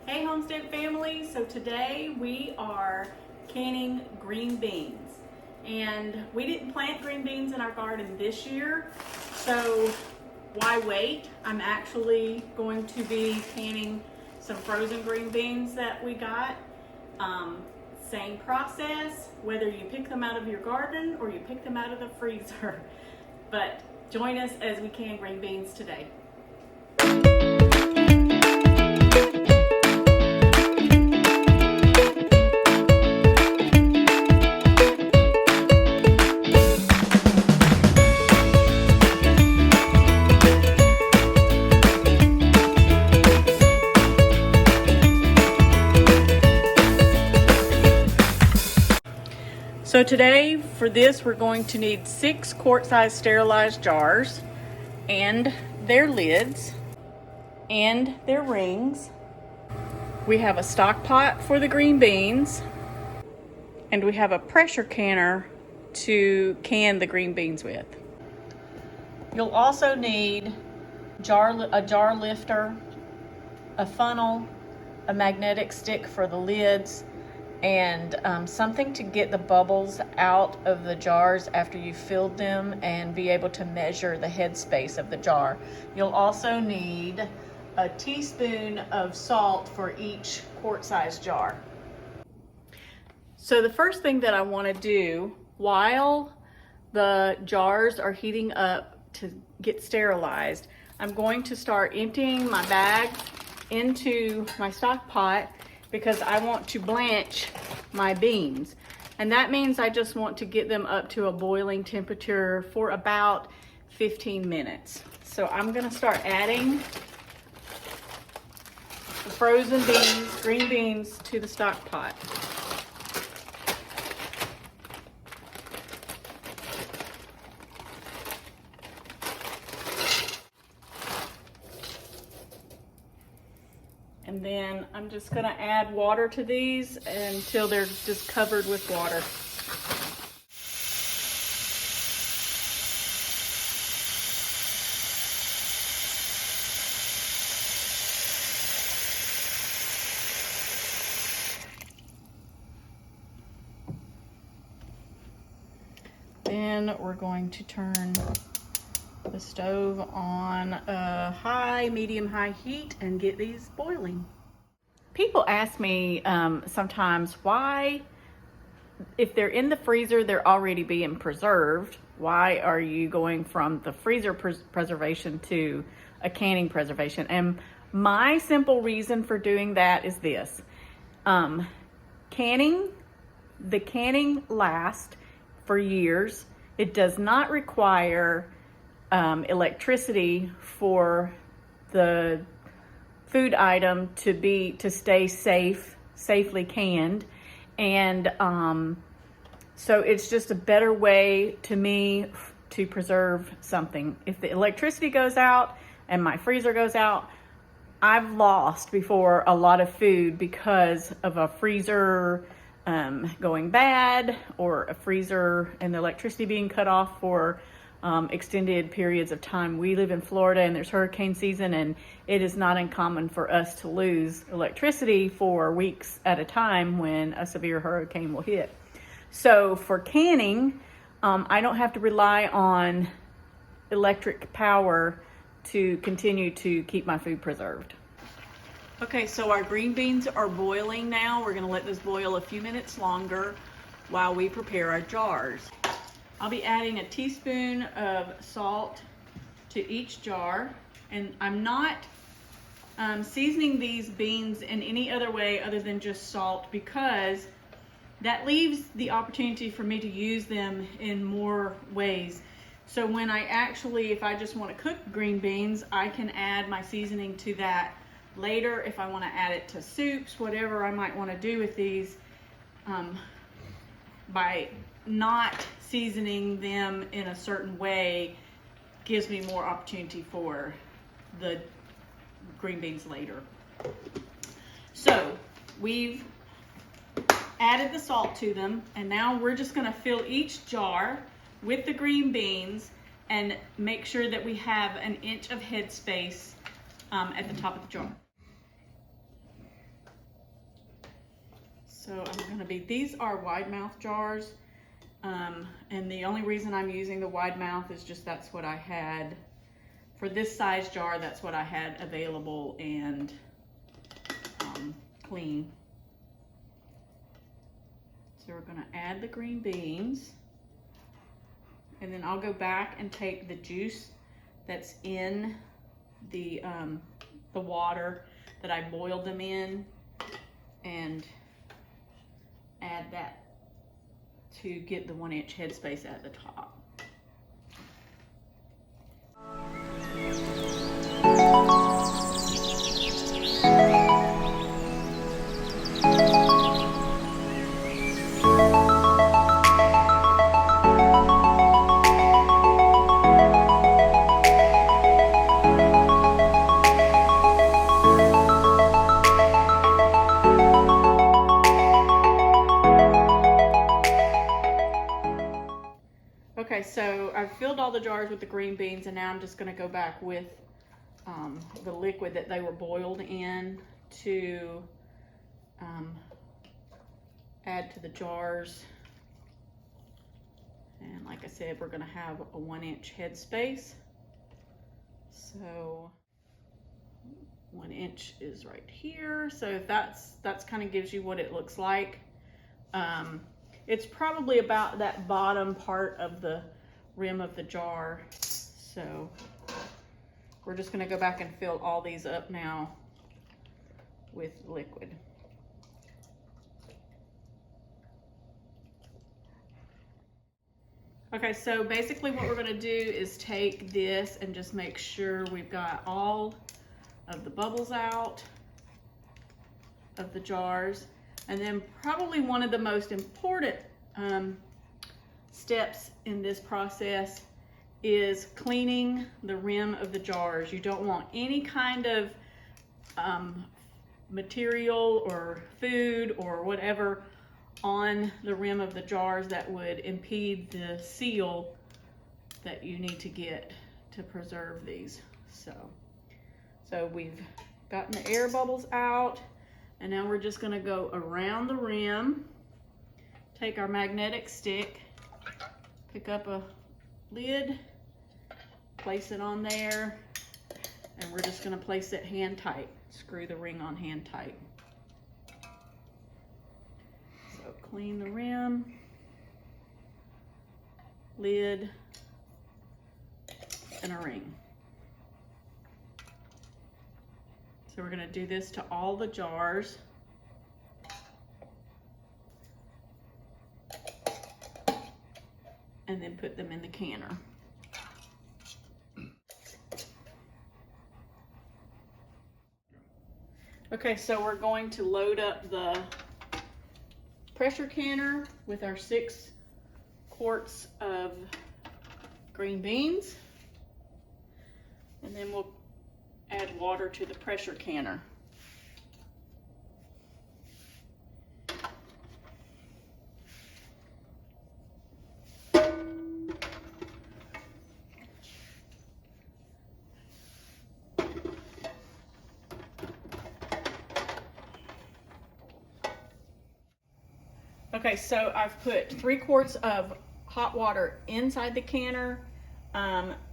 Hey Homestead family, so today we are canning green beans, and we didn't plant green beans in our garden this year, so why wait? I'm actually going to be canning some frozen green beans that we got. Same process, whether you pick them out of your garden or you pick them out of the freezer, but join us as we can green beans today. So today for this we're going to need 6 quart-sized sterilized jars and their lids and their rings. We have a stock pot for the green beans, and we have a pressure canner to can the green beans with. You'll also need a jar lifter, a funnel, a magnetic stick for the lids, and something to get the bubbles out of the jars after you've filled them and be able to measure the headspace of the jar. You'll also need a teaspoon of salt for each quart-sized jar. So the first thing that I want to do while the jars are heating up to get sterilized, I'm going to start emptying my bag into my stock pot because I want to blanch my beans. And that means I just want to get them up to a boiling temperature for about 15 minutes. So I'm gonna start adding the frozen beans, green beans, to the stock pot. And then I'm just gonna add water to these until they're just covered with water. Then we're going to turn the stove on a high, medium-high heat and get these boiling. People ask me sometimes why, if they're in the freezer, they're already being preserved, why are you going from the freezer preservation to a canning preservation? And my simple reason for doing that is this. The canning lasts for years. It does not require electricity for the food item to stay safely canned, and so it's just a better way to me to preserve something. If the electricity goes out and my freezer goes out, I've lost before a lot of food because of a freezer going bad, or a freezer and the electricity being cut off for extended periods of time. We live in Florida and there's hurricane season, and it is not uncommon for us to lose electricity for weeks at a time when a severe hurricane will hit. So for canning, I don't have to rely on electric power to continue to keep my food preserved. Okay, so our green beans are boiling now. We're gonna let this boil a few minutes longer while we prepare our jars. I'll be adding a teaspoon of salt to each jar, and I'm not seasoning these beans in any other way other than just salt, because that leaves the opportunity for me to use them in more ways. So when if I just want to cook green beans, I can add my seasoning to that later. If I want to add it to soups, whatever I might want to do with these, by not seasoning them in a certain way gives me more opportunity for the green beans later. So we've added the salt to them, and now we're just going to fill each jar with the green beans and make sure that we have an inch of headspace at the top of the jar. So these are wide mouth jars. And the only reason I'm using the wide mouth is just that's what I had for this size jar. That's what I had available and clean. So we're going to add the green beans, and then I'll go back and take the juice that's in the water that I boiled them in and add that to get the 1-inch headspace at the top. Okay, so I've filled all the jars with the green beans, and now I'm just going to go back with the liquid that they were boiled in to add to the jars. And like I said, we're going to have a 1-inch headspace. So 1 inch is right here. So that's kind of gives you what it looks like. It's probably about that bottom part of the rim of the jar. So we're just going to go back and fill all these up now with liquid. Okay, so basically what we're going to do is take this and just make sure we've got all of the bubbles out of the jars. And then probably one of the most important steps in this process is cleaning the rim of the jars. You don't want any kind of material or food or whatever on the rim of the jars that would impede the seal that you need to get to preserve these. So we've gotten the air bubbles out, and now we're just going to go around the rim, take our magnetic stick, pick up a lid, place it on there, and we're just going to place it hand tight. Screw the ring on hand tight. So clean the rim, lid, and a ring. So we're going to do this to all the jars. And then put them in the canner. Okay, so we're going to load up the pressure canner with our 6 quarts of green beans. And then we'll add water to the pressure canner. Okay, so I've put 3 quarts of hot water inside the canner,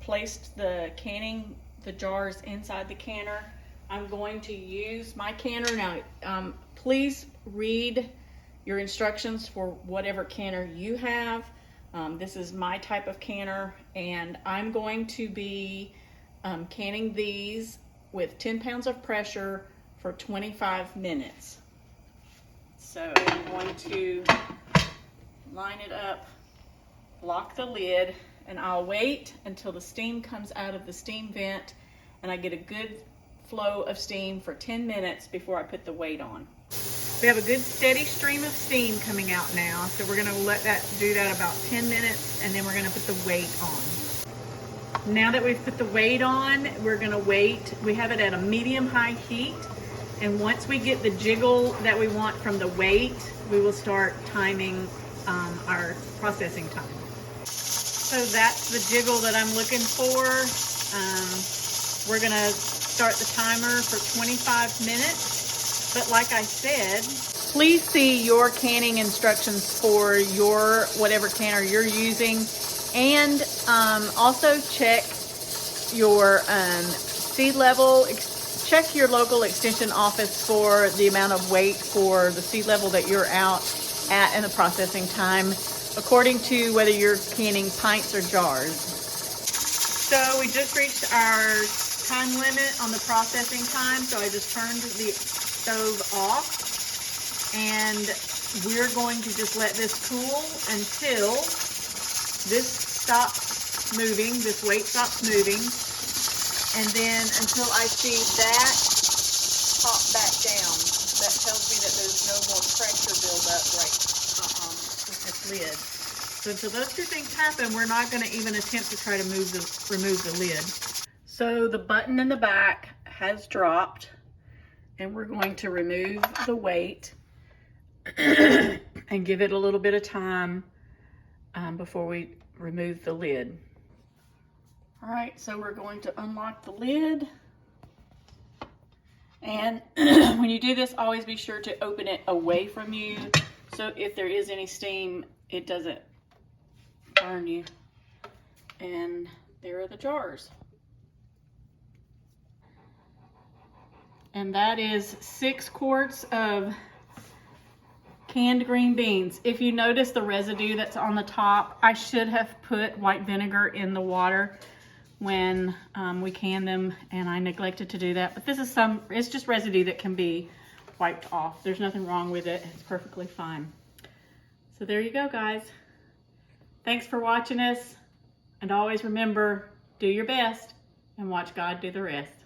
placed the jars inside the canner. I'm going to use my canner. Now, please read your instructions for whatever canner you have. This is my type of canner, and I'm going to be canning these with 10 pounds of pressure for 25 minutes. So I'm going to line it up, lock the lid, and I'll wait until the steam comes out of the steam vent and I get a good flow of steam for 10 minutes before I put the weight on. We have a good steady stream of steam coming out now, so we're gonna let that do that about 10 minutes, and then we're gonna put the weight on. Now that we've put the weight on, we're gonna wait. We have it at a medium-high heat, and once we get the jiggle that we want from the weight, we will start timing our processing time. So that's the jiggle that I'm looking for. We're gonna start the timer for 25 minutes. But like I said, Please see your canning instructions for your whatever canner you're using, and also check your seed level. Check your local extension office for the amount of weight for the seed level that you're out at and the processing time, according to whether you're canning pints or jars. So we just reached our time limit on the processing time, so I just turned the stove off, and we're going to just let this cool until this stops moving, this weight stops moving, and then until I see that pop back down. That tells me that there's no more pressure buildup with this lid. So until those two things happen, we're not going to even attempt to try to remove the lid. So the button in the back has dropped, and we're going to remove the weight and give it a little bit of time before we remove the lid. All right, so we're going to unlock the lid. And when you do this, always be sure to open it away from you, so if there is any steam, it doesn't burn you. And there are the jars. And that is 6 quarts of canned green beans. If you notice the residue that's on the top, I should have put white vinegar in the water when we canned them, and I neglected to do that. But this is it's just residue that can be wiped off. There's nothing wrong with it. It's perfectly fine. So there you go, guys. Thanks for watching us. And always remember, do your best and watch God do the rest.